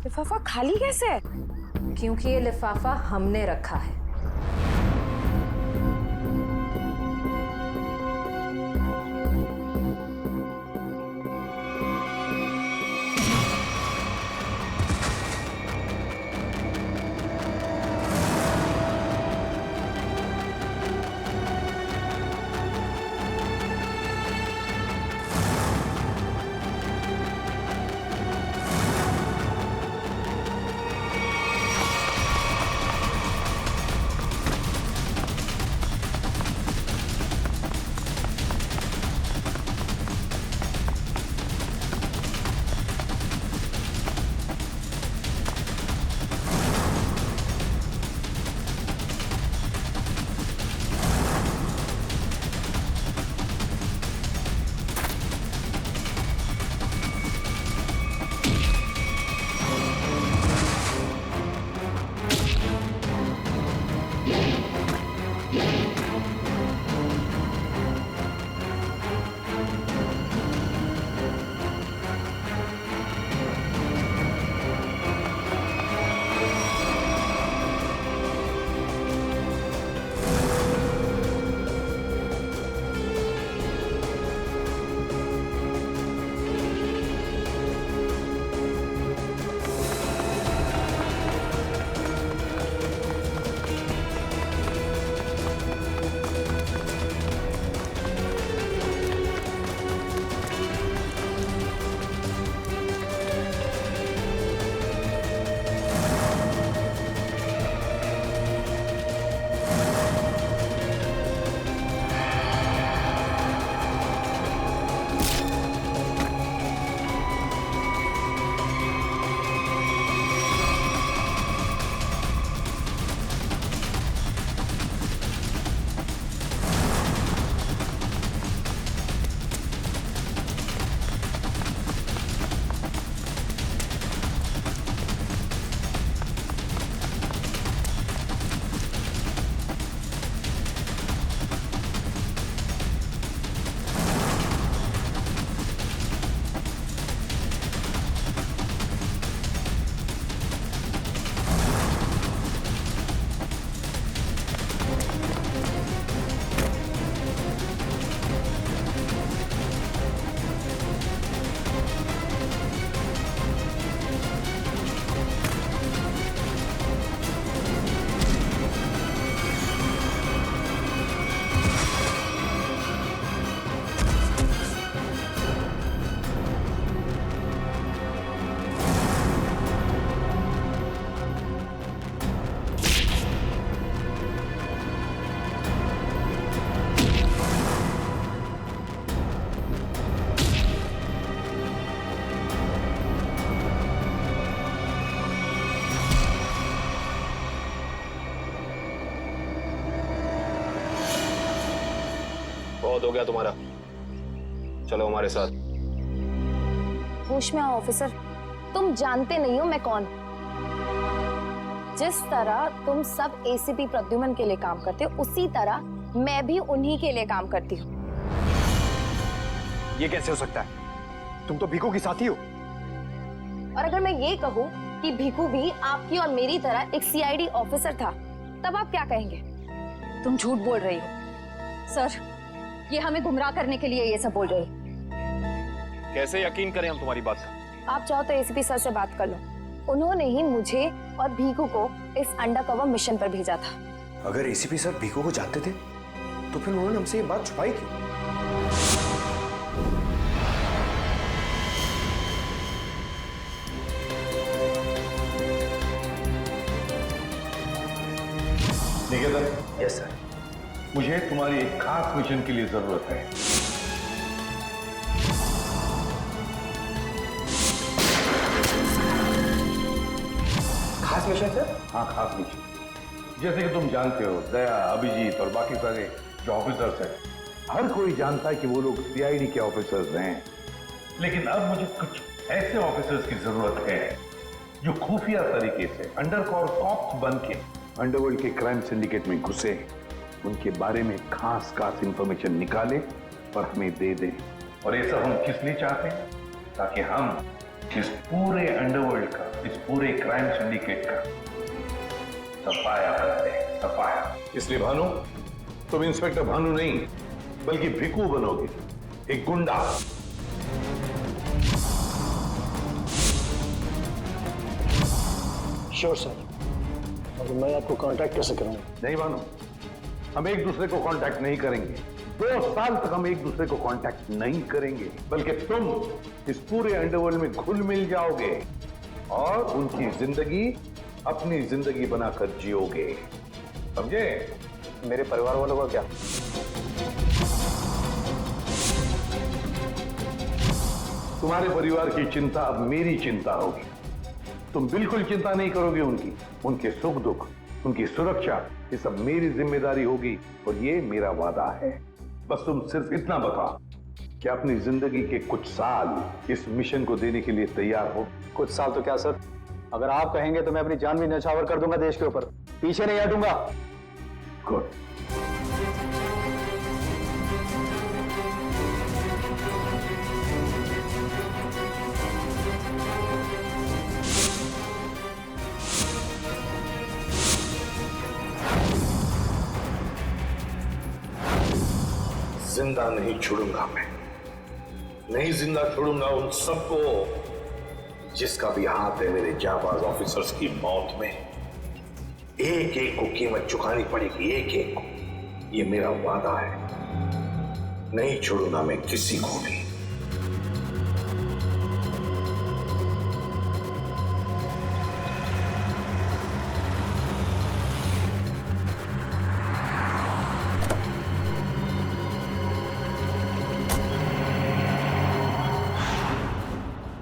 लिफाफा खाली कैसे है? क्योंकि ये लिफाफा हमने रखा है। बहुत हो गया तुम्हारा, चलो हमारे साथ। होश में आओ ऑफिसर, तुम जानते नहीं हो मैं कौन। जिस तरह तुम सब एसीपी प्रद्युमन के लिए काम करते हो, उसी तरह मैं भी उन्हीं के लिए काम करती हूँ। ये कैसे हो सकता है? तुम तो भीखू की साथी हो। और अगर मैं ये कहूँ कि भीखू भी आपकी और मेरी तरह एक सीआईडी ऑफिसर था, तब आप क्या कहेंगे? तुम झूठ बोल रही हो सर, ये हमें गुमराह करने के लिए ये सब बोल रही है। कैसे यकीन करें हम तुम्हारी बात का? आप चाहो तो एसीपी सर से बात कर लो, उन्होंने ही मुझे और भीखू को इस अंडरकवर मिशन पर भेजा था। अगर एसीपी सर भीखू को जानते थे तो फिर उन्होंने हमसे ये बात छुपाई क्यों? निकेतन। Yes sir. मुझे तुम्हारी एक खास मिशन के लिए जरूरत है। खास मिशन सर? हाँ, खास मिशन। जैसे कि तुम जानते हो, दया, अभिजीत और बाकी सारे जो ऑफिसर्स हैं, हर कोई जानता है कि वो लोग सीआईडी के ऑफिसर्स हैं। लेकिन अब मुझे कुछ ऐसे ऑफिसर्स की जरूरत है जो खुफिया तरीके से अंडरकवर कॉप्स बन के अंडरवर्ल्ड के क्राइम सिंडिकेट में घुसे, उनके बारे में खास इंफॉर्मेशन निकाले और हमें दे दें। और ये सब हम किस लिए चाहते हैं? ताकि हम इस पूरे अंडरवर्ल्ड का, इस पूरे क्राइम सिंडिकेट का सफाया करते हैं, सफाया। इसलिए भानु, तुम इंस्पेक्टर भानु नहीं बल्कि भिकू बनोगे, एक गुंडा। Sure sir. और मैं आपको कांटेक्ट कैसे करूंगा? नहीं भानु, हम एक दूसरे को कांटेक्ट नहीं करेंगे। 2 साल तक हम एक दूसरे को कांटेक्ट नहीं करेंगे, बल्कि तुम इस पूरे अंडरवर्ल्ड में घुल मिल जाओगे और उनकी जिंदगी अपनी जिंदगी बनाकर जियोगे, समझे? मेरे परिवार वालों का क्या? तुम्हारे परिवार की चिंता अब मेरी चिंता होगी। तुम बिल्कुल चिंता नहीं करोगे उनकी, उनके सुख दुख, उनकी सुरक्षा, ये सब मेरी जिम्मेदारी होगी और ये मेरा वादा है। बस तुम सिर्फ इतना बताओ कि अपनी जिंदगी के कुछ साल इस मिशन को देने के लिए तैयार हो। कुछ साल तो क्या सर, अगर आप कहेंगे तो मैं अपनी जान भी न्यौछावर कर दूंगा देश के ऊपर, पीछे नहीं हटूंगा। गुड। जिंदा नहीं छोड़ूंगा मैं, नहीं जिंदा छोड़ूंगा उन सबको जिसका भी हाथ है मेरे जाबाज ऑफिसर्स की मौत में। एक एक को कीमत चुकानी पड़ेगी, एक एक को। ये मेरा वादा है, नहीं छोड़ूंगा मैं किसी को भी।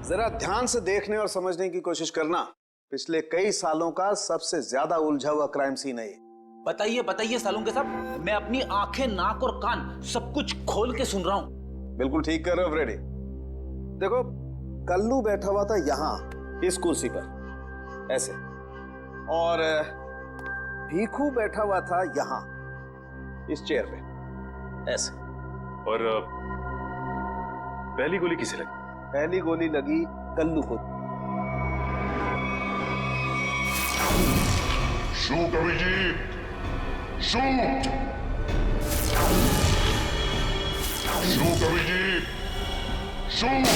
जरा ध्यान से देखने और समझने की कोशिश करना। पिछले कई सालों का सबसे ज्यादा उलझा हुआ क्राइम सीन है ये। बताइए बताइए सालुंके साहब, मैं अपनी आंखें, नाक और कान सब कुछ खोल के सुन रहा हूं। बिल्कुल ठीक कर रहे हो फ्रेडी। देखो, कल्लू बैठा हुआ था यहाँ इस कुर्सी पर ऐसे, और भीखू बैठा हुआ था यहाँ इस चेयर पे ऐसे। और पहली गोली किसे लगी? पहली गोली लगी कल्लू को। Shoot Abhijeet, shoot! Shoot Abhijeet, shoot!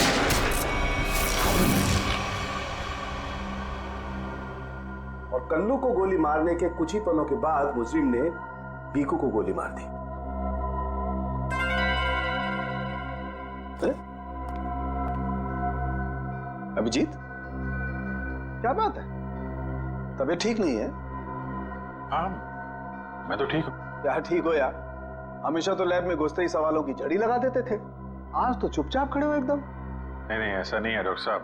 और कल्लू को गोली मारने के कुछ ही पलों के बाद मुजरिम ने भीखू को गोली मार दी। अभिजीत, क्या बात है? तबीयत ठीक नहीं है? हाँ, मैं तो ठीक हूँ। यार ठीक हो यार, हमेशा तो लैब में घुसते ही सवालों की झड़ी लगा देते थे, आज तो चुपचाप खड़े हो एकदम। नहीं नहीं, ऐसा नहीं है डॉक्टर साहब।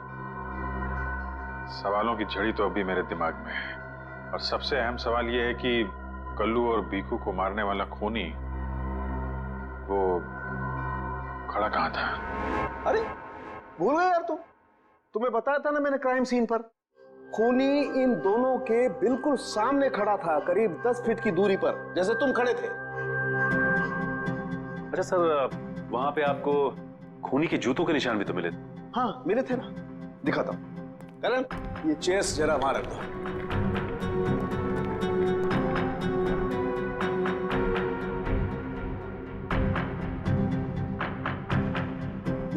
सवालों की झड़ी तो अभी मेरे दिमाग में है, और सबसे अहम सवाल यह है कि कल्लू और भीखू को मारने वाला खूनी वो खड़ा कहाँ था? अरे भूल गए यार, तुम्हें बताया था ना मैंने क्राइम सीन पर। खूनी इन दोनों के बिल्कुल सामने खड़ा था, करीब 10 फीट की दूरी पर, जैसे तुम खड़े थे। अच्छा सर, वहां पे आपको खूनी के जूतों के निशान भी तो मिले? हाँ मिले थे ना, दिखाता हूं। करण, ये चेस जरा वहां रख दो।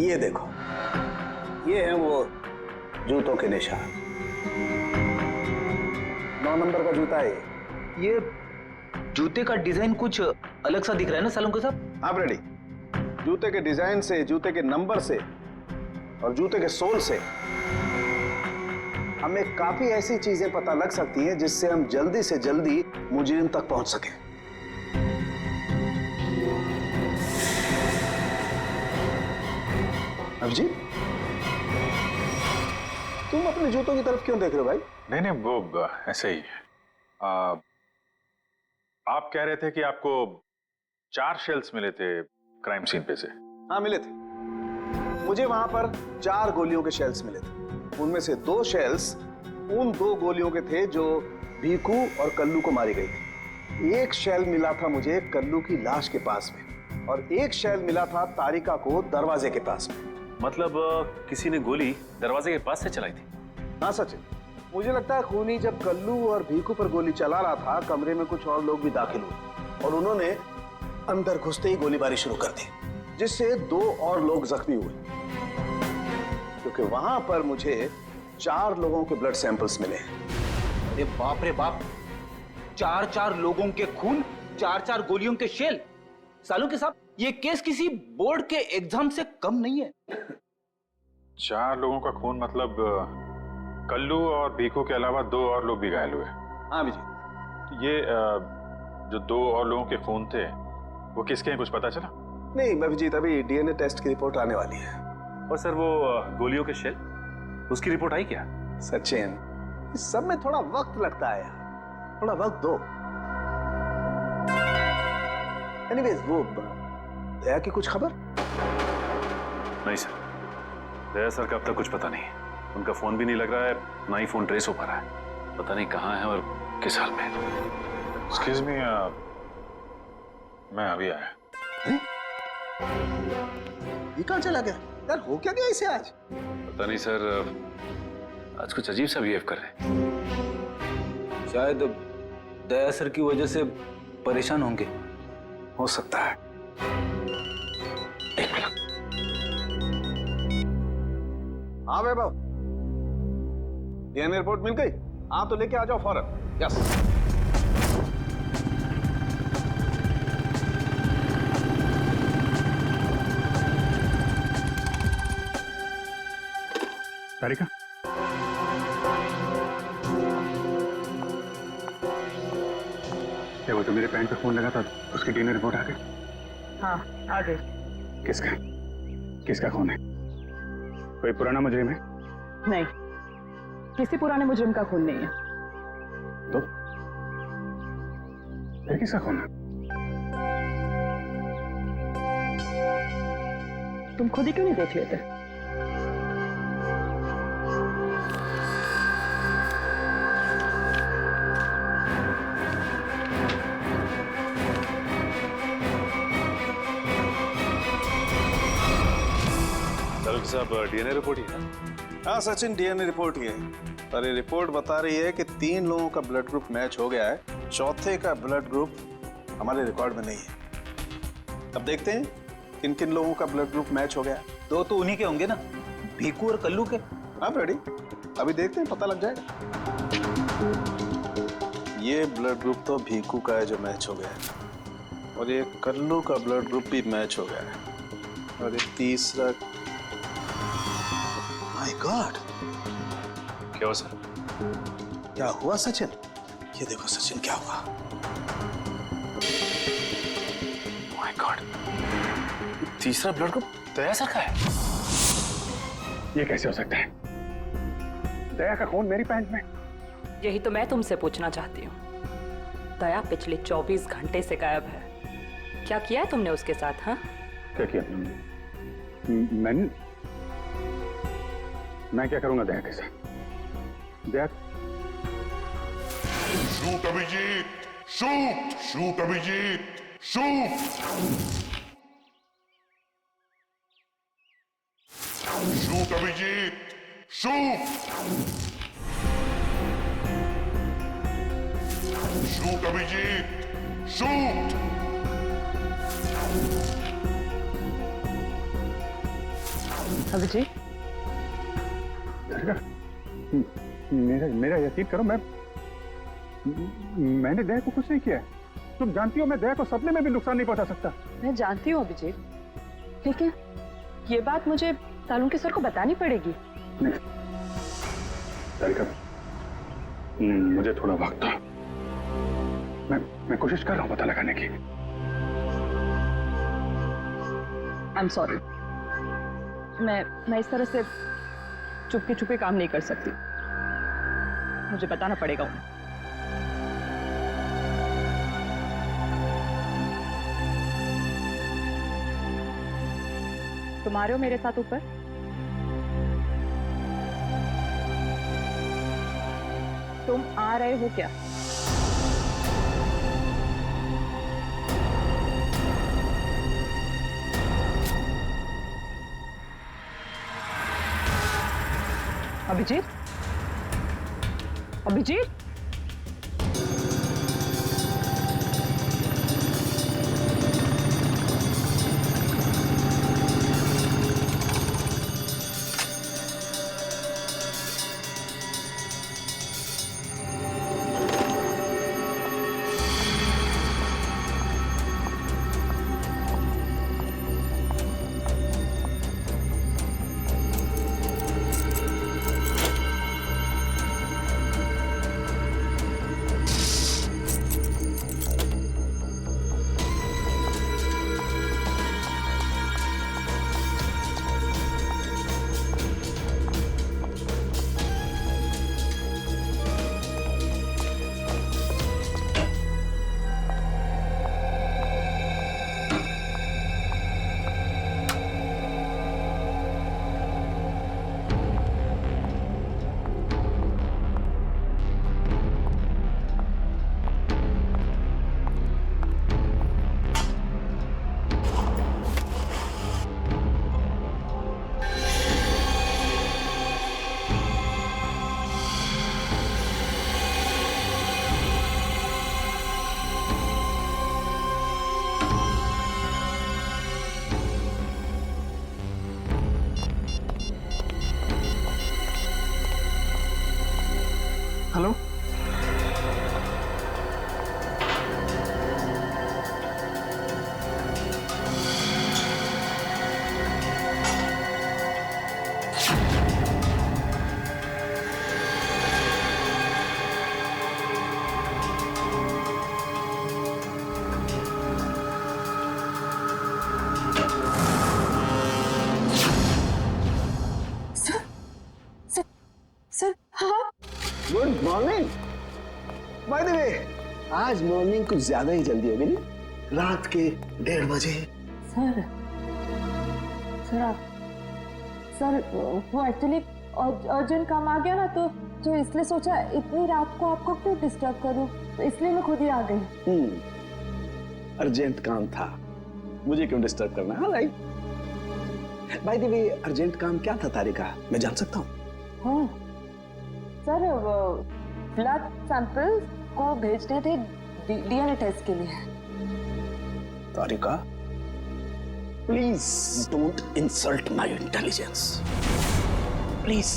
ये देखो, ये है वो जूतों के निशान। 9 नंबर का जूता है ये जूते का डिजाइन कुछ अलग सा दिख रहा है ना सालुंके साहब? हाँ रेडी। जूते के डिजाइन से, जूते के नंबर से और जूते के सोल से हमें काफी ऐसी चीजें पता लग सकती हैं जिससे हम जल्दी से जल्दी मुजरिम तक पहुंच सकें। अभिजीत, तुम अपने जूतों की तरफ क्यों देख रहे हो भाई? नहीं नहीं, वो ऐसे ही। आप कह रहे थे कि आपको 4 शेल्स मिले थे क्राइम सीन पे से? हाँ मिले थे, मुझे वहां पर 4 गोलियों के शेल्स मिले थे। उनमें से 2 शेल्स उन 2 गोलियों के थे जो भीखू और कल्लू को मारी गई थी। एक शेल मिला था मुझे कल्लू की लाश के पास में, और एक शेल मिला था तारिका को दरवाजे के पास में। मतलब किसी ने गोली दरवाजे के पास से चलाई थी? हाँ सचिन, मुझे लगता है खूनी जब कल्लू और भीखू पर गोली चला रहा था, कमरे में कुछ और लोग भी दाखिल हुए और उन्होंने अंदर घुसते ही गोलीबारी शुरू कर दी, जिससे 2 और लोग जख्मी हुए। क्योंकि वहां पर मुझे 4 लोगों के ब्लड सैंपल्स मिले। अरे बाप रे बाप, 4 लोगों के खून, 4 गोलियों के शेल। सालू के साहब, ये केस किसी बोर्ड के एग्जाम से कम नहीं है। 4 लोगों का खून मतलब कल्लू और भीखू के अलावा 2 और लोग भी घायल हुए। हाँ विजय। तो ये जो 2 और लोगों के खून थे वो किसके हैं, कुछ पता चला? नहीं अभिजीत, अभी डीएनए टेस्ट की रिपोर्ट आने वाली है। और सर वो गोलियों के शेल, उसकी रिपोर्ट आई क्या? सचिन, इस सब में थोड़ा वक्त लगता है यार, थोड़ा वक्त दो। एनीवेज, वो दया की कुछ खबर? नहीं सर, दया सर का अब तक कुछ पता नहीं। उनका फोन भी नहीं लग रहा है, ना ही फोन ट्रेस हो पा रहा है। पता नहीं कहाँ है और किस हाल में। एक्सक्यूज मी, मैं अभी आया। ये कहाँ चला गया यार? हो क्या गया इसे आज? पता नहीं सर, आज कुछ अजीब सा बिहेव कर रहे हैं। शायद दया सर की वजह से परेशान होंगे। हो सकता है। हाँ वैभव, डीएनए रिपोर्ट मिल गई? हाँ तो लेके आ जाओ फौरन। यस। तारिका, क्या वो जो मेरे पैंट पे फोन लगा था उसकी डीएनए रिपोर्ट आ गई? हाँ आ गई। किसका किसका खून है? कोई पुराना मुजरिम है? नहीं, किसी पुराने मुजरिम का खून नहीं है। तो फिर किसका खून है? तुम खुद ही क्यों नहीं देख लेते? साहब, डीएनए रिपोर्ट ही है? हाँ सचिन, डीएनए रिपोर्ट ही है, पर ये रिपोर्ट बता रही है कि 3 लोगों का ब्लड ग्रुप मैच हो गया है, चौथे का ब्लड ग्रुप हमारे रिकॉर्ड में नहीं है। अब देखते हैं किन किन लोगों का ब्लड ग्रुप मैच हो गया। 2 तो उन्हीं के होंगे ना, भीखू और कल्लू के। हाँ रेडी, अभी देखते हैं, पता लग जाएगा। ये ब्लड ग्रुप तो भीखू का है जो मैच हो गया है, और ये कल्लू का ब्लड ग्रुप भी मैच हो गया है, और ये तीसरा। माय गॉड, क्या हुआ सर? क्या हुआ सचिन? ये देखो सचिन, क्या हुआ? माय गॉड, तीसरा ब्लड ग्रुप दया सर का है। ये कैसे हो सकता है? दया का खून मेरी पैंट में। यही तो मैं तुमसे पूछना चाहती हूँ। दया पिछले 24 घंटे से गायब है। क्या किया है तुमने उसके साथ? हाँ, क्या किया? मैं क्या करूंगा दया के साथ? Daya, shoot Abhijeet, shoot, shoot Abhijeet, shoot, shoot Abhijeet, shoot, shoot Abhijeet, shoot. Abhijeet, मेरा यकीन करो, मैंने दया को कुछ नहीं किया है। तुम जानती हो मैं दया को सपने में भी नुकसान नहीं पहुंचा सकता। मैं जानती हूँ अभिजीत, लेकिन ये बात मुझे सालून के सर को बतानी पड़ेगी। नहीं तारिका, मुझे थोड़ा वक्त दो। मैं कोशिश कर रहा हूं पता लगाने की। आई एम सॉरी, मैं इस तरह से चुपके चुपके काम नहीं कर सकती। मुझे बताना पड़ेगा उन्हें। तुम आ रहे हो मेरे साथ ऊपर? तुम आ रहे हो क्या? अभिजीत, अभिजीत, हेलो, सर, हाँ। Good morning. बाय द वे, आज मॉर्निंग कुछ ज्यादा ही जल्दी हो गई नहीं? रात के 1:30 बजे। सर, सर वो एक्चुअली अर्जेंट काम आ गया ना, तो इसलिए सोचा इतनी रात को आपको क्यों डिस्टर्ब करूं, तो इसलिए मैं खुद ही आ गई। अर्जेंट काम था, मुझे क्यों डिस्टर्ब करना है? Right. Bye the way, urgent काम क्या था तारिका, मैं जान सकता हूँ? हाँ सर, ब्लड सैंपल को भेजने थे डीएनए टेस्ट के लिए। Tarika, please don't insult my intelligence, please.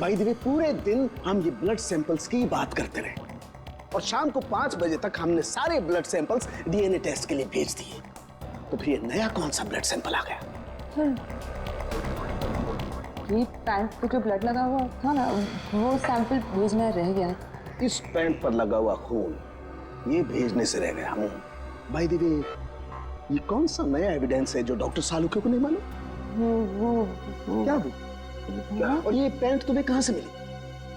By the way, पूरे दिन हम ये ब्लड सैंपल्स की बात करते रहे और शाम को 5 बजे तक हमने सारे ब्लड सैंपल्स डीएनए टेस्ट के लिए भेज दिए। तो फिर ये नया कौन सा ब्लड सैंपल आ गया? ये पैंट पे जो ब्लड लगा हुआ था ना, वो सैंपल भेजना रह गया। इस पैंट पर लगा हुआ खून ये भेजने से रह गया। बाय द वे, ये कौन सा नया एविडेंस है जो डॉक्टर सालुके को नहीं मालूम? वो क्या? और ये पैंट तुम्हें कहां से मिली?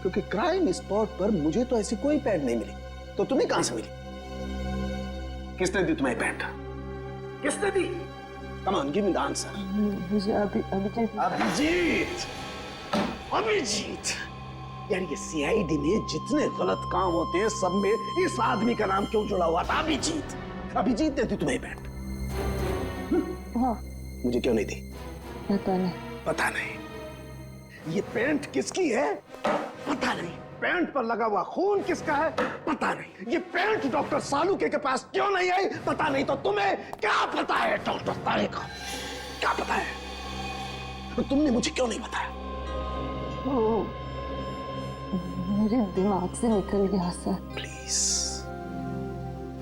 क्योंकि क्राइम स्पॉट पर मुझे तो ऐसी कोई पैंट नहीं मिली, तो तुम्हें कहां से मिली? किसने दी तुम्हें पैंट? किसने दी? Come on, give me the answer. Abhijit, यार ये सीआईडी में जितने गलत काम होते हैं सब में इस आदमी का नाम क्यों जुड़ा हुआ था? अभिजीत ने दी तुम्हें पैंट? हाँ। मुझे क्यों नहीं दी? पता नहीं। ये पैंट किसकी है? पता नहीं। पैंट पर लगा हुआ खून किसका है? पता नहीं। ये पैंट डॉक्टर सालुके के पास क्यों नहीं आई? पता नहीं। तो तुम्हें क्या पता है डॉक्टर तारिका? क्या पता है? तो तुमने मुझे क्यों नहीं बताया? मेरे दिमाग से निकल गया sir.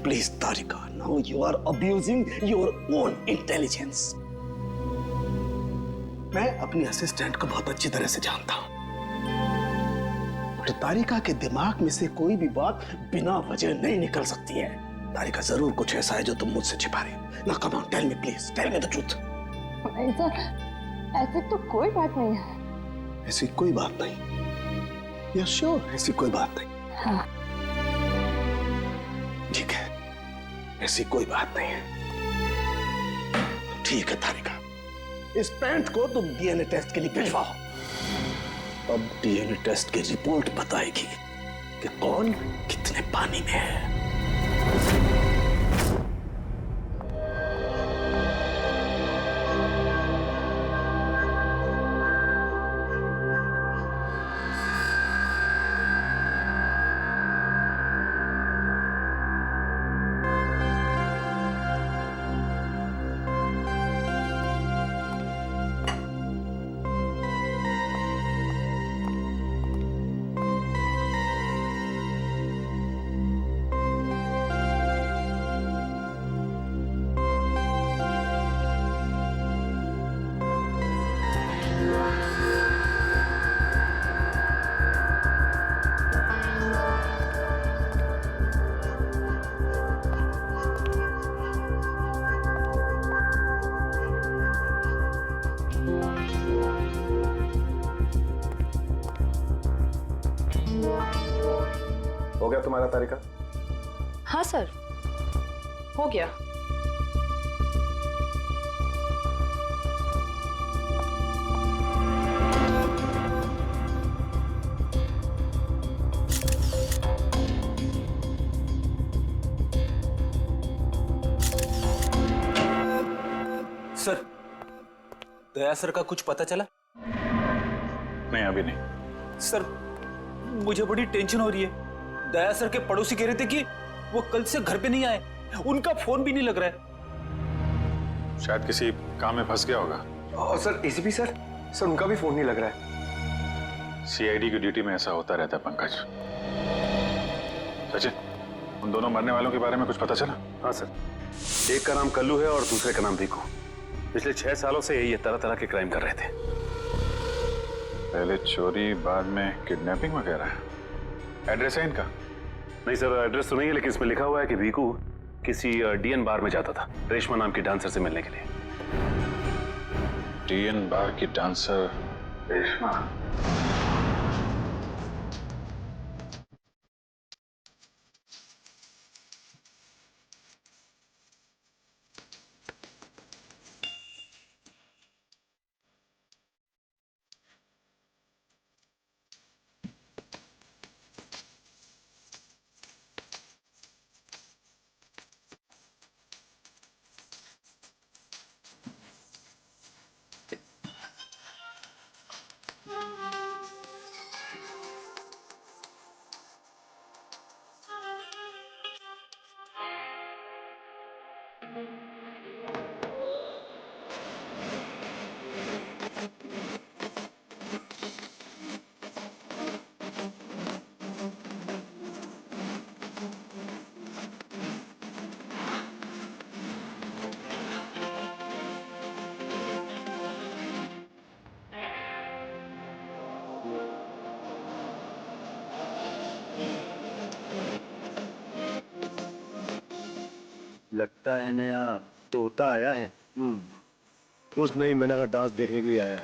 Please Tarika, now you are abusing your own intelligence. मैं अपनी असिस्टेंट को बहुत अच्छी तरह से जानता हूं। तारिका के दिमाग में से कोई भी बात बिना वजह नहीं निकल सकती है। तारिका, जरूर कुछ ऐसा है जो तुम मुझसे छिपा रहे हो। ना, come on, tell me please, tell me the truth. ऐसी तो कोई बात नहीं है। ऐसी कोई बात नहीं? यू श्योर ऐसी कोई बात नहीं? हाँ। ठीक है, ऐसी कोई बात नहीं है। ठीक है तारिका, इस पैंट को तुम डीएनए टेस्ट के लिए भिजवाओ। अब डीएनए टेस्ट की रिपोर्ट बताएगी कि कौन कितने पानी में है। हो गया तुम्हारा तारिका? हाँ सर, हो गया। सर, दया सर का कुछ पता चला? नहीं, अभी नहीं। सर, मुझे बड़ी टेंशन हो रही है। दया सर के पड़ोसी कह रहे थे कि वो कल से घर पे नहीं आए, उनका फोन भी नहीं लग रहा है। शायद किसी काम में फंस गया होगा। और सर एसीपी सर उनका भी फोन नहीं लग रहा है। सीआईडी की ड्यूटी में ऐसा होता रहता है पंकज। सचिन, उन दोनों मरने वालों के बारे में कुछ पता चला? हाँ सर, एक का नाम कल्लू है और दूसरे का नाम भीखू। पिछले 6 सालों से ये तरह तरह के क्राइम कर रहे थे। पहले चोरी, बाद में किडनैपिंग वगैरह। एड्रेस है इनका? नहीं सर, एड्रेस तो नहीं है, लेकिन इसमें लिखा हुआ है कि भीखू किसी डीएन बार में जाता था रेशमा नाम की डांसर से मिलने के लिए। डीएन बार की डांसर रेशमा? लगता है नया तोता आया है। कुछ नहीं, मैंने कहा डांस देखने के लिए आया है।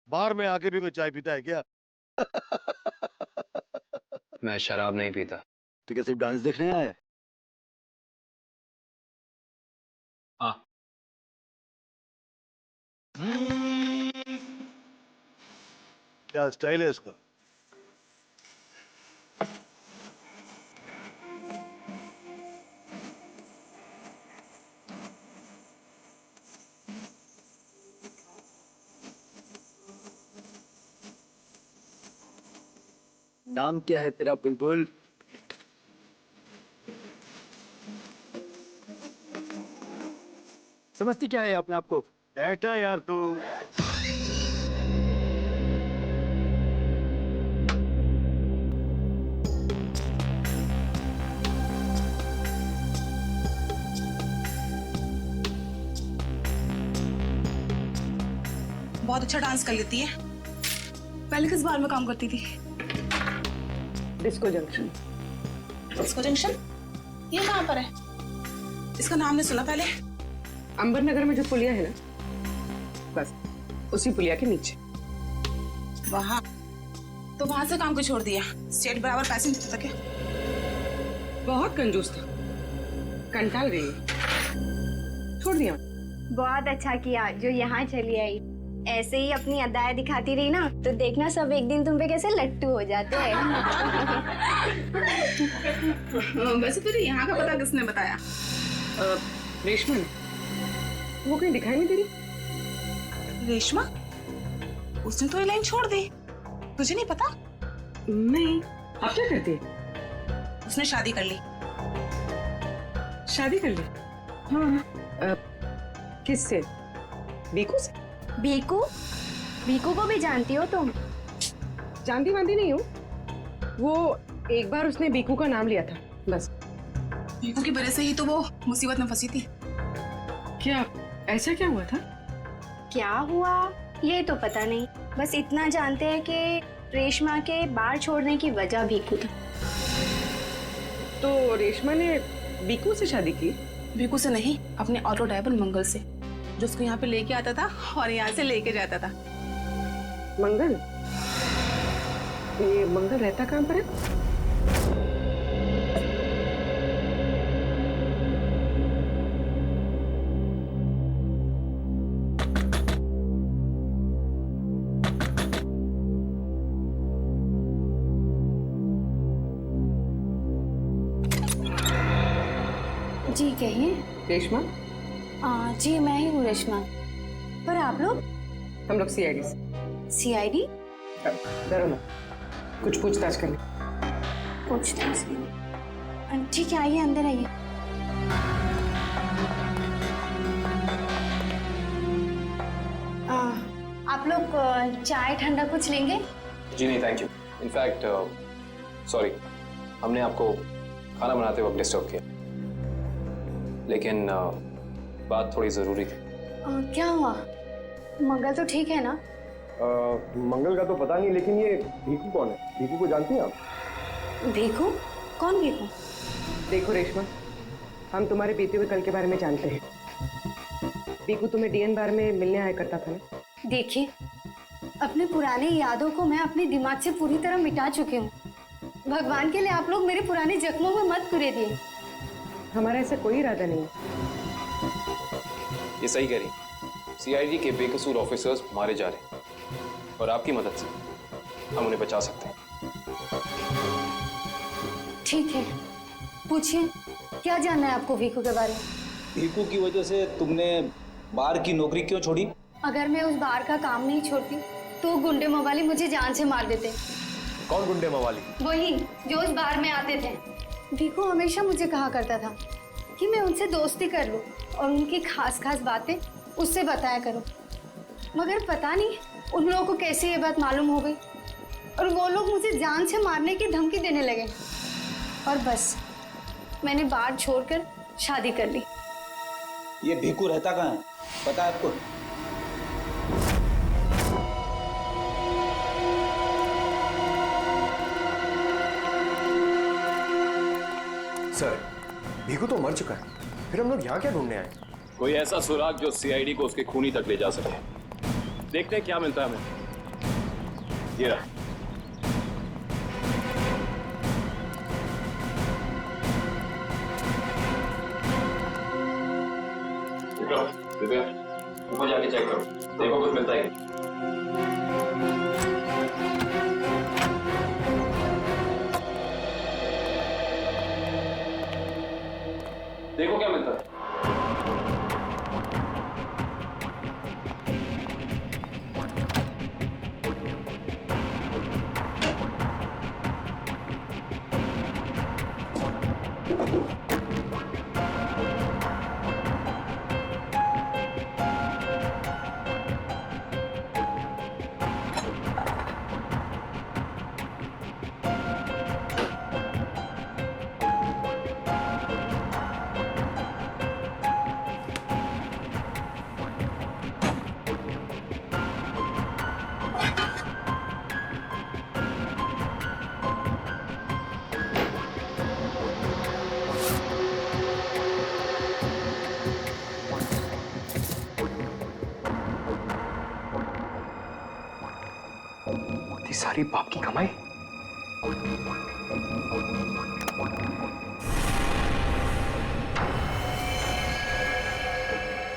बार में आके भी कोई चाय पीता है क्या? मैं शराब नहीं पीता। तो क्या सिर्फ डांस देखने आया है? हाँ। क्या स्टाइल है इसका? नाम क्या है तेरा बुलबुल? समझती क्या है अपने आप को? बैठा यार तू। बहुत अच्छा डांस कर लेती है। पहले किस बार में काम करती थी? Disco junction. Disco junction? ये कहाँ पर है? इसका नाम नहीं सुना पहले। अंबर नगर में जो पुलिया है ना, बस उसी पुलिया के नीचे। वहाँ तो वहां से काम को छोड़ दिया। स्टेट बराबर पैसे नहीं देता क्या? बहुत कंजूस था, कंटाल गई, छोड़ दिया। बहुत अच्छा किया जो यहाँ चली आई। ऐसे ही अपनी अदाएं दिखाती रही ना तो देखना सब एक दिन तुम पे कैसे लट्टू हो जाते हैं। वैसे तुझे यहाँ का पता किसने बताया? रेशमा, वो कहीं दिखाई नहीं दे रही। रेशमा? उसने तो ये लाइन छोड़ दी, तुझे नहीं पता? नहीं। अब क्या करती है? उसने शादी कर ली। शादी कर ली? हाँ। किससे? बीकू से? भीकू? भीकू को भी जानती हो तुम? जानती वांती नहीं हूँ, वो एक बार उसने बीकू का नाम लिया था बस। भीकू की वजह से ही तो वो मुसीबत में फंसी थी। क्या ऐसा क्या हुआ था? क्या हुआ ये तो पता नहीं, बस इतना जानते हैं कि रेशमा के बार छोड़ने की वजह भीकू था। तो रेशमा ने बीकू से शादी की? बीकू से नहीं, अपने ऑटो ड्राइवर मंगल से, जो उसको यहाँ पे लेके आता था और यहाँ से लेके जाता था। मंगल? ये मंगल रहता कहाँ पर है? जी कहिए। रेशमा? जी मैं ही हूँ रेशमा। पर आप लोग? हम लोग सीआईडी से। सीआईडी? डरो ना, कुछ पूछताछ कर ले। पूछताछ? ठीक है, आइए अंदर आइए। आप लोग चाय ठंडा कुछ लेंगे? जी नहीं, थैंक यू। इनफैक्ट सॉरी, हमने आपको खाना बनाते वक्त डिस्टर्ब किया, लेकिन बात थोड़ी जरूरी थी। क्या हुआ? मंगल तो ठीक है ना? मंगल का तो पता नहीं, लेकिन ये भीखू कौन है? भीखू को जानती हैं आप? भीखू? कौन भीखू? देखो रेशमा, हम तुम्हारे बीते हुए कल के बारे में जानते हैं। भीखू तुम्हें डीएन बार में मिलने आया करता था ना? देखिए, अपने पुरानी यादों को मैं अपने दिमाग से पूरी तरह मिटा चुकी हूँ। भगवान के लिए आप लोग मेरे पुराने जख्मों में मत कुरेदिए। हमारा ऐसा कोई इरादा नहीं। ये सही कह रही। सीआईडी के बेकसूर ऑफिसर्स मारे जा रहे हैं और आपकी मदद से हम उन्हें बचा सकते हैं। ठीक है, पूछिए, क्या जानना है आपको भीखू के बारे में? भीखू की वजह से तुमने बार की नौकरी क्यों छोड़ी? अगर मैं उस बार का काम नहीं छोड़ती तो गुंडे मवाली मुझे जान से मार देते। कौन गुंडे मवाली? वही जो उस बार में आते थे। भीखू हमेशा मुझे कहा करता था कि मैं उनसे दोस्ती कर लूं और उनकी खास खास बातें उससे बताया करूं। मगर पता नहीं उन लोगों को कैसे ये बात मालूम हो गई और वो लोग मुझे जान से मारने की धमकी देने लगे। और बस मैंने बार छोड़कर शादी कर ली। ये भीखू रहता कहाँ है, पता है आपको? सर, भीखू तो मर चुका है, फिर हम लोग यहाँ क्या ढूंढने आए? कोई ऐसा सुराग जो सीआईडी को उसके खूनी तक ले जा सके। देखते हैं क्या मिलता है हमें। ये रहा। दिव्या, ऊपर जाके चेक करो, देखो कुछ मिलता है। देखो क्या मिलता है। सारी बाप की कमाई।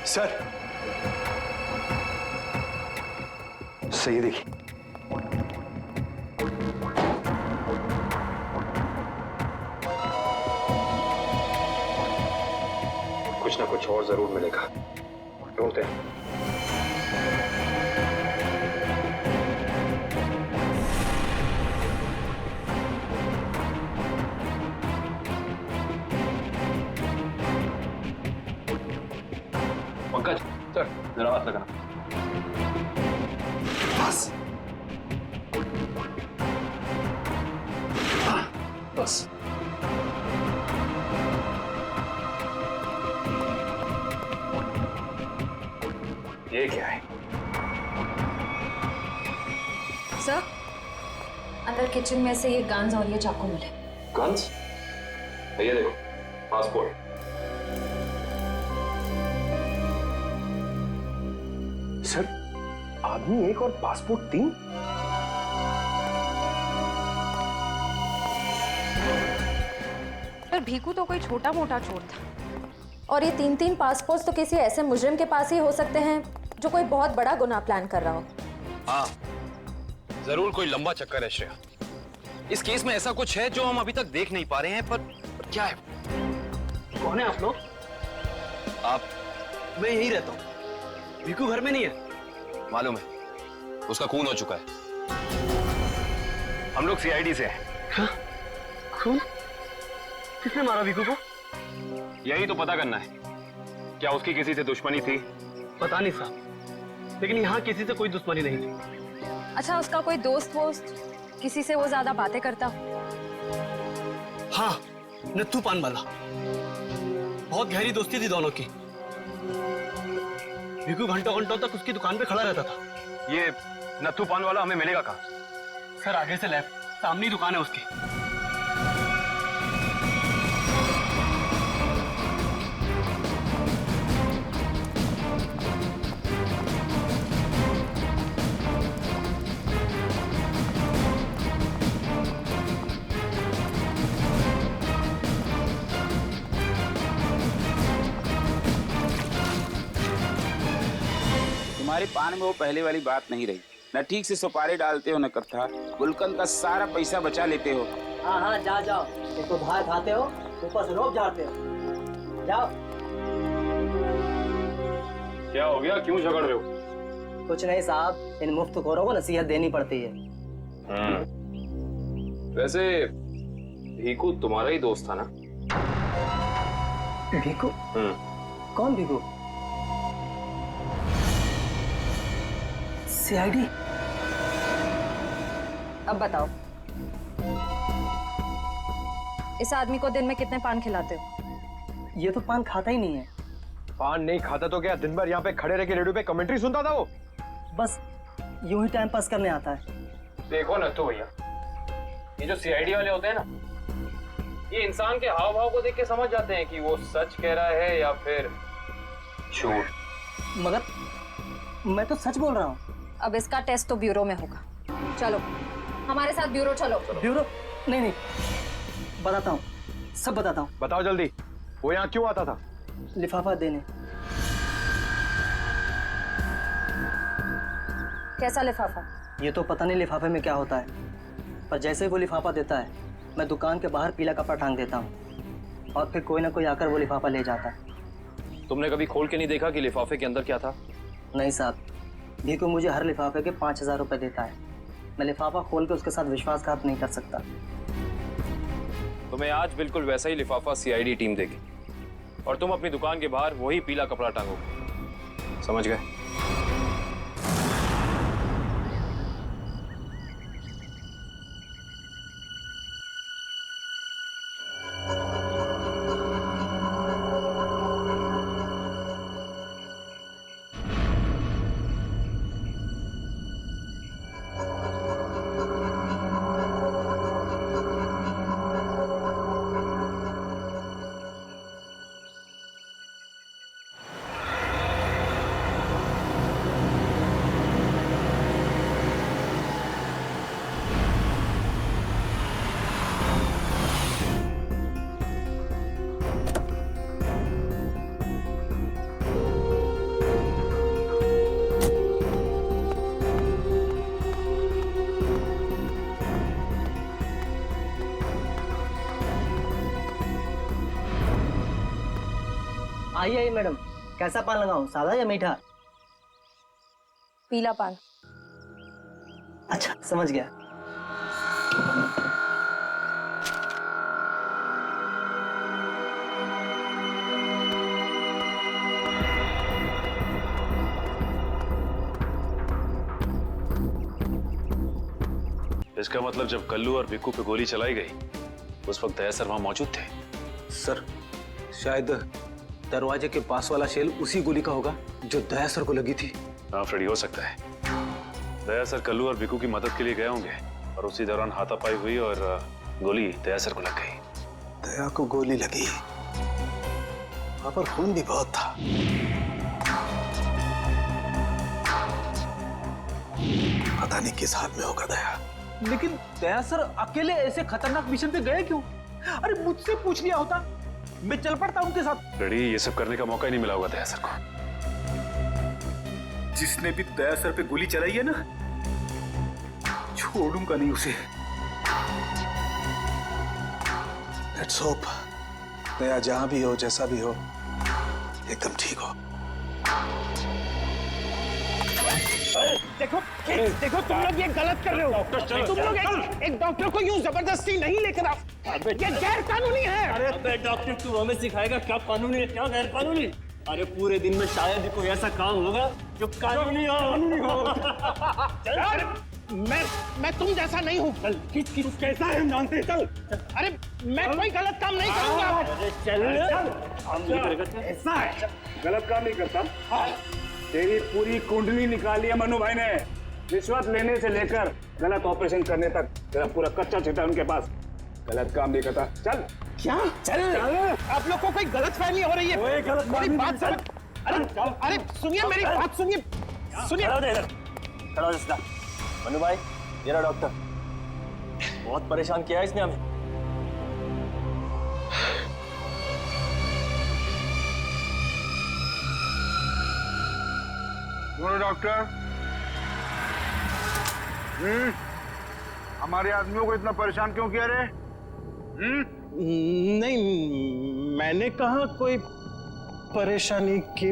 सर, सही देखिए। कुछ ना कुछ और जरूर मिलेगा, ढूंढते हैं। पंकज, सर, जरा हाथ लगाना। बस बस। ये क्या है? सर, अंदर किचन में से ये गन्स और ये चाकू मिले। गन्स? ये देखो पासपोर्ट। सर आदमी एक और पासपोर्ट 3? पर भीकू तो कोई छोटा मोटा चोर था, और ये 3-3 पासपोर्ट तो किसी ऐसे मुजरिम के पास ही हो सकते हैं जो कोई बहुत बड़ा गुनाह प्लान कर रहा हो। हाँ, जरूर कोई लंबा चक्कर है श्रेया। इस केस में ऐसा कुछ है जो हम अभी तक देख नहीं पा रहे हैं, पर क्या है? कौन है आप लोग? आप? मैं यहीं रहता हूँ। भीकू घर में नहीं है। मालूम है, उसका खून हो चुका है। हम लोग सीआईडी से हैं। हाँ? खून? किसने मारा भीकू को? यही तो पता करना है। क्या उसकी किसी से दुश्मनी थी? पता नहीं साहब, लेकिन यहाँ किसी से कोई दुश्मनी नहीं थी। अच्छा, उसका कोई दोस्त वोस्त, किसी से वो ज्यादा बातें करता? हाँ, नत्थू पान वाला। बहुत गहरी दोस्ती थी दोनों की। भीकू घंटों घंटों तक उसकी दुकान पे खड़ा रहता था। ये नत्थू पान वाला हमें मिलेगा कहाँ? सर आगे से लेफ्ट, सामने ही दुकान है उसकी। तुम्हारे पान में वो पहले वाली बात नहीं रही। न ठीक से सुपारी डालते हो न कत्था। गुलकंद का सारा पैसा बचा लेते हो। हाँ हाँ, जाओ। एक तो धार खाते हो, ऊपर से रोब झाड़ते हो। जाओ। क्या हो गया? क्यों झगड़ रहे हो? कुछ नहीं साहब, इन मुफ्तखोरों को नसीहत देनी पड़ती है। वैसे भीकू तुम्हारा ही दोस्त था ना? भीकू? कौन भीकू? सीआईडी? अब बताओ, इस आदमी को दिन में कितने पान खिलाते हो? ये तो पान खाता ही नहीं है। पान नहीं खाता तो क्या दिन भर यहाँ पे खड़े रह के रेडियो पे कमेंट्री सुनता था वो? बस यूं ही टाइम पास करने आता है। देखो ना तो भैया, ये जो सीआईडी वाले होते हैं ना, ये इंसान के हाव भाव को देख के समझ जाते हैं कि वो सच कह रहा है या फिर झूठ। मगर मैं तो सच बोल रहा हूँ। अब इसका टेस्ट तो ब्यूरो में होगा। चलो हमारे साथ ब्यूरो चलो। ब्यूरो? नहीं, बताता हूँ, सब बताता हूँ। बताओ जल्दी, वो यहाँ क्यों आता था? लिफाफा देने। कैसा लिफाफा? ये तो पता नहीं लिफाफे में क्या होता है, पर जैसे ही वो लिफाफा देता है, मैं दुकान के बाहर पीला कपड़ा टांग देता हूँ और फिर कोई ना कोई आकर वो लिफाफा ले जाता है। तुमने कभी खोल के नहीं देखा कि लिफाफे के अंदर क्या था? नहीं साहब, भीकू मुझे हर लिफाफे के 5000 रुपए देता है। मैं लिफाफा खोल के उसके साथ विश्वासघात नहीं कर सकता। तुम्हें आज बिल्कुल वैसा ही लिफाफा सीआईडी टीम देगी और तुम अपनी दुकान के बाहर वही पीला कपड़ा टांगोगे। समझ गए? आइए मैडम, कैसा पान लगाऊं, सादा या मीठा? पीला पान। अच्छा, समझ गया। इसका मतलब जब कल्लू और भिक्कू पे गोली चलाई गई उस वक्त दया सर वहां मौजूद थे? सर, शायद दरवाजे के पास वाला शेल उसी गोली का होगा जो दया सर को लगी थी। हाँ फ्रेडी, हो सकता है। दया सर कल्लू और भिक्कू की मदद के लिए गए होंगे और उसी दौरान हाथापाई हुई और गोली दया सर को लग गई। दया को गोली लगी, वहां पर खून भी बहुत था। पता नहीं किस हाल में होगा दया। लेकिन दया सर अकेले ऐसे खतरनाक मिशन पे गए क्यों? अरे मुझसे पूछ लिया होता, मैं चल पड़ता उनके साथ। डैडी, ये सब करने का मौका ही नहीं मिला होगा दया सर को। जिसने भी दया सर पे गोली चलाई है ना, छोड़ूंगा नहीं उसे। लेट्स होप दया जहां भी हो, जैसा भी हो, एकदम ठीक हो। देखो देखो, तुम लोग ये गलत कर रहे हो। तुम लोग एक डॉक्टर को यूं जबरदस्ती नहीं लेकर आओ, ये गैर कानूनी है। अबे डॉक्टर, तू हमें सिखाएगा क्या कानूनी है क्या गैर कानूनी? अरे पूरे दिन में शायद ही कोई ऐसा काम होगा जो कानूनी हो। मैं तुम जैसा नहीं हूँ। तू कैसा है हम जानते हैं। चल। अरे मैं कोई गलत काम नहीं करूँगा। अरे चल। ऐसा है, गलत काम नहीं करता। हाँ। तेरी पूरी कुंडली निकाली है मनु भाई ने, रिश्वत लेने से लेकर गलत ऑपरेशन करने तक। तेरा पूरा कच्चा चिट्ठा उनके पास। गलत काम नहीं करता। चल। क्या? चल। आप लोग को कोई गलतफहमी हो रही है। मेरी बात समझ। अरे सुनिए, मेरी बात सुनिए। खड़ा हो जा। मनु भाई, ये रहा डॉक्टर। बहुत परेशान किया है इसने हमें। डॉक्टर, हमारे आदमियों को इतना परेशान क्यों किया रे? नहीं, मैंने कहा कोई परेशानी की।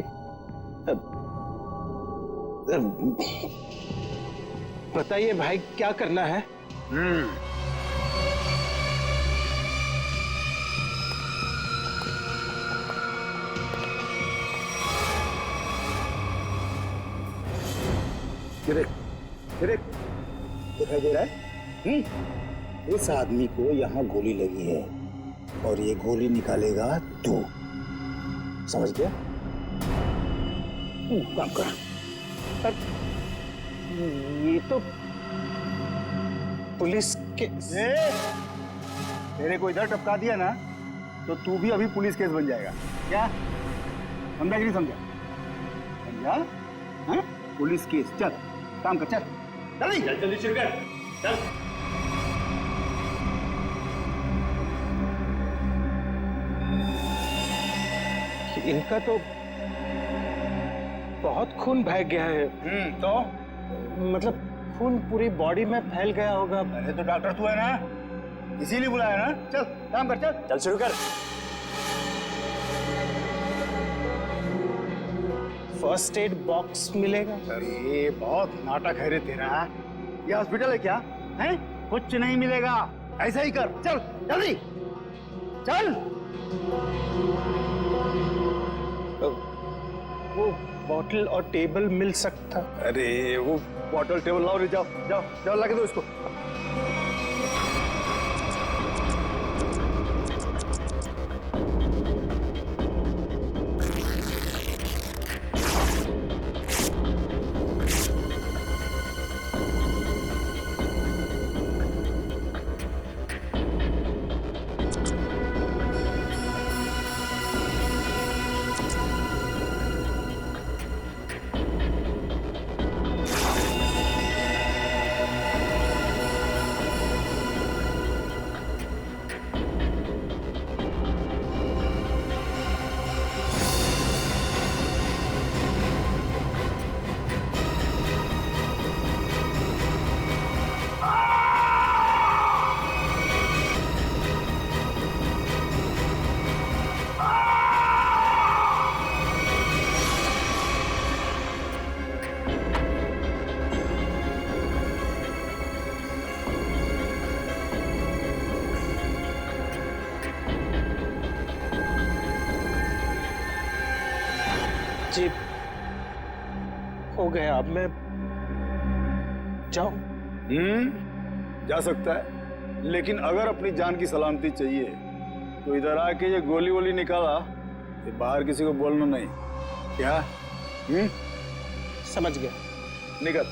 बताइए भाई, क्या करना है? दिखाई दे रहा है? इस आदमी को यहाँ गोली लगी है और ये गोली निकालेगा तू, समझ गया? काम कर। ये तो पुलिस के तेरे को इधर टपका दिया ना, तो तू भी अभी पुलिस केस बन जाएगा। क्या समझा कि नहीं समझा? समझा? हाँ? Police case. चल काम कर, चल जल्दी शुरू कर। चल। इनका तो बहुत खून बह गया है। तो मतलब खून पूरी बॉडी में फैल गया होगा। अरे तो डॉक्टर तू है ना, इसीलिए बुलाया ना। चल काम कर, चल। चल शुरू कर। फर्स्ट एड बॉक्स मिलेगा? अरे बहुत नाटक है रे तेरा। ये हॉस्पिटल है क्या? है? कुछ नहीं मिलेगा, ऐसा ही कर। चल जल्दी चल। वो बॉटल और टेबल मिल सकता? अरे वो बॉटल टेबल लाओ रे, जाओ जाओ जाओ, लगा दो इसको। जी हो गया, अब मैं जाऊं? जा सकता है, लेकिन अगर अपनी जान की सलामती चाहिए तो इधर आके ये गोली वोली निकाला, ये बाहर किसी को बोलना नहीं। क्या? समझ गया। निकल।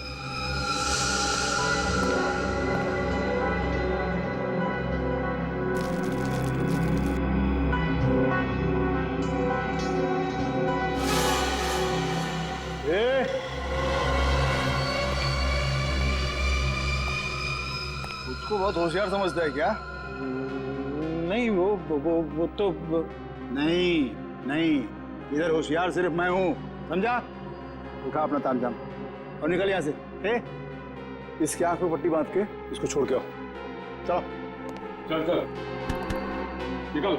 उसको बहुत होशियार समझता है क्या? नहीं वो तो नहीं, इधर होशियार सिर्फ मैं हूँ, समझा? उठा अपना तामझाम और निकल यहाँ से। इसके आंख पे पट्टी बांध के इसको छोड़ के आओ। चलो चल निकल।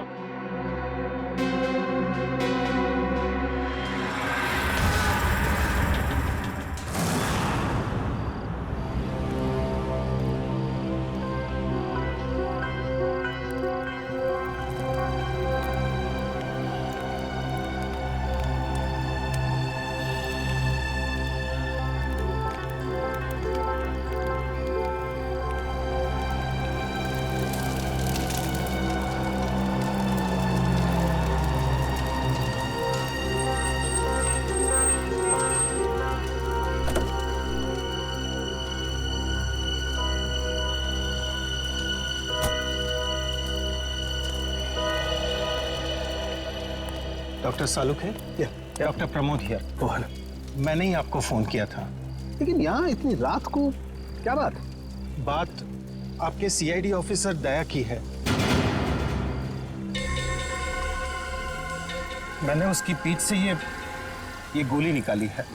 डॉक्टर सालुक है? Doctor Pramod here. मैंने ही आपको फोन किया था। लेकिन यहाँ इतनी रात को क्या बात? बात आपके सीआईडी ऑफिसर दया की है। मैंने उसकी पीठ से ये गोली निकाली है।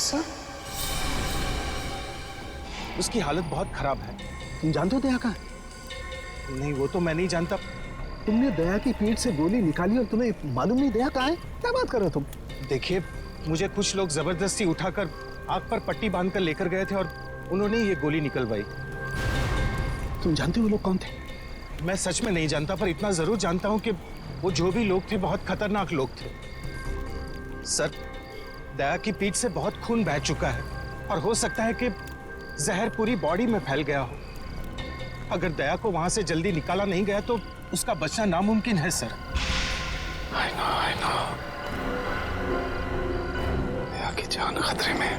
सर, उसकी हालत बहुत खराब है। तुम जानते हो दया का? नहीं, वो तो मैं नहीं जानता। तुमने दया की पीठ से गोली निकाली और तुम्हें मालूम नहीं दया कहाँ है? क्या बात कर रहे हो तुम? देखिए, मुझे कुछ लोग जबरदस्ती उठाकर आंख पर पट्टी बांधकर लेकर गए थे और उन्होंने ये गोली निकलवाई। तुम जानते हो वो लोग कौन थे? मैं सच में नहीं जानता, पर इतना जरूर जानता हूं कि वो जो भी लोग थे बहुत खतरनाक लोग थे। सर, दया की पीठ से बहुत खून बह चुका है और हो सकता है कि जहर पूरी बॉडी में फैल गया हो। अगर दया को वहां से जल्दी निकाला नहीं गया तो उसका बचना नामुमकिन है सर। I know। दया की जान खतरे में।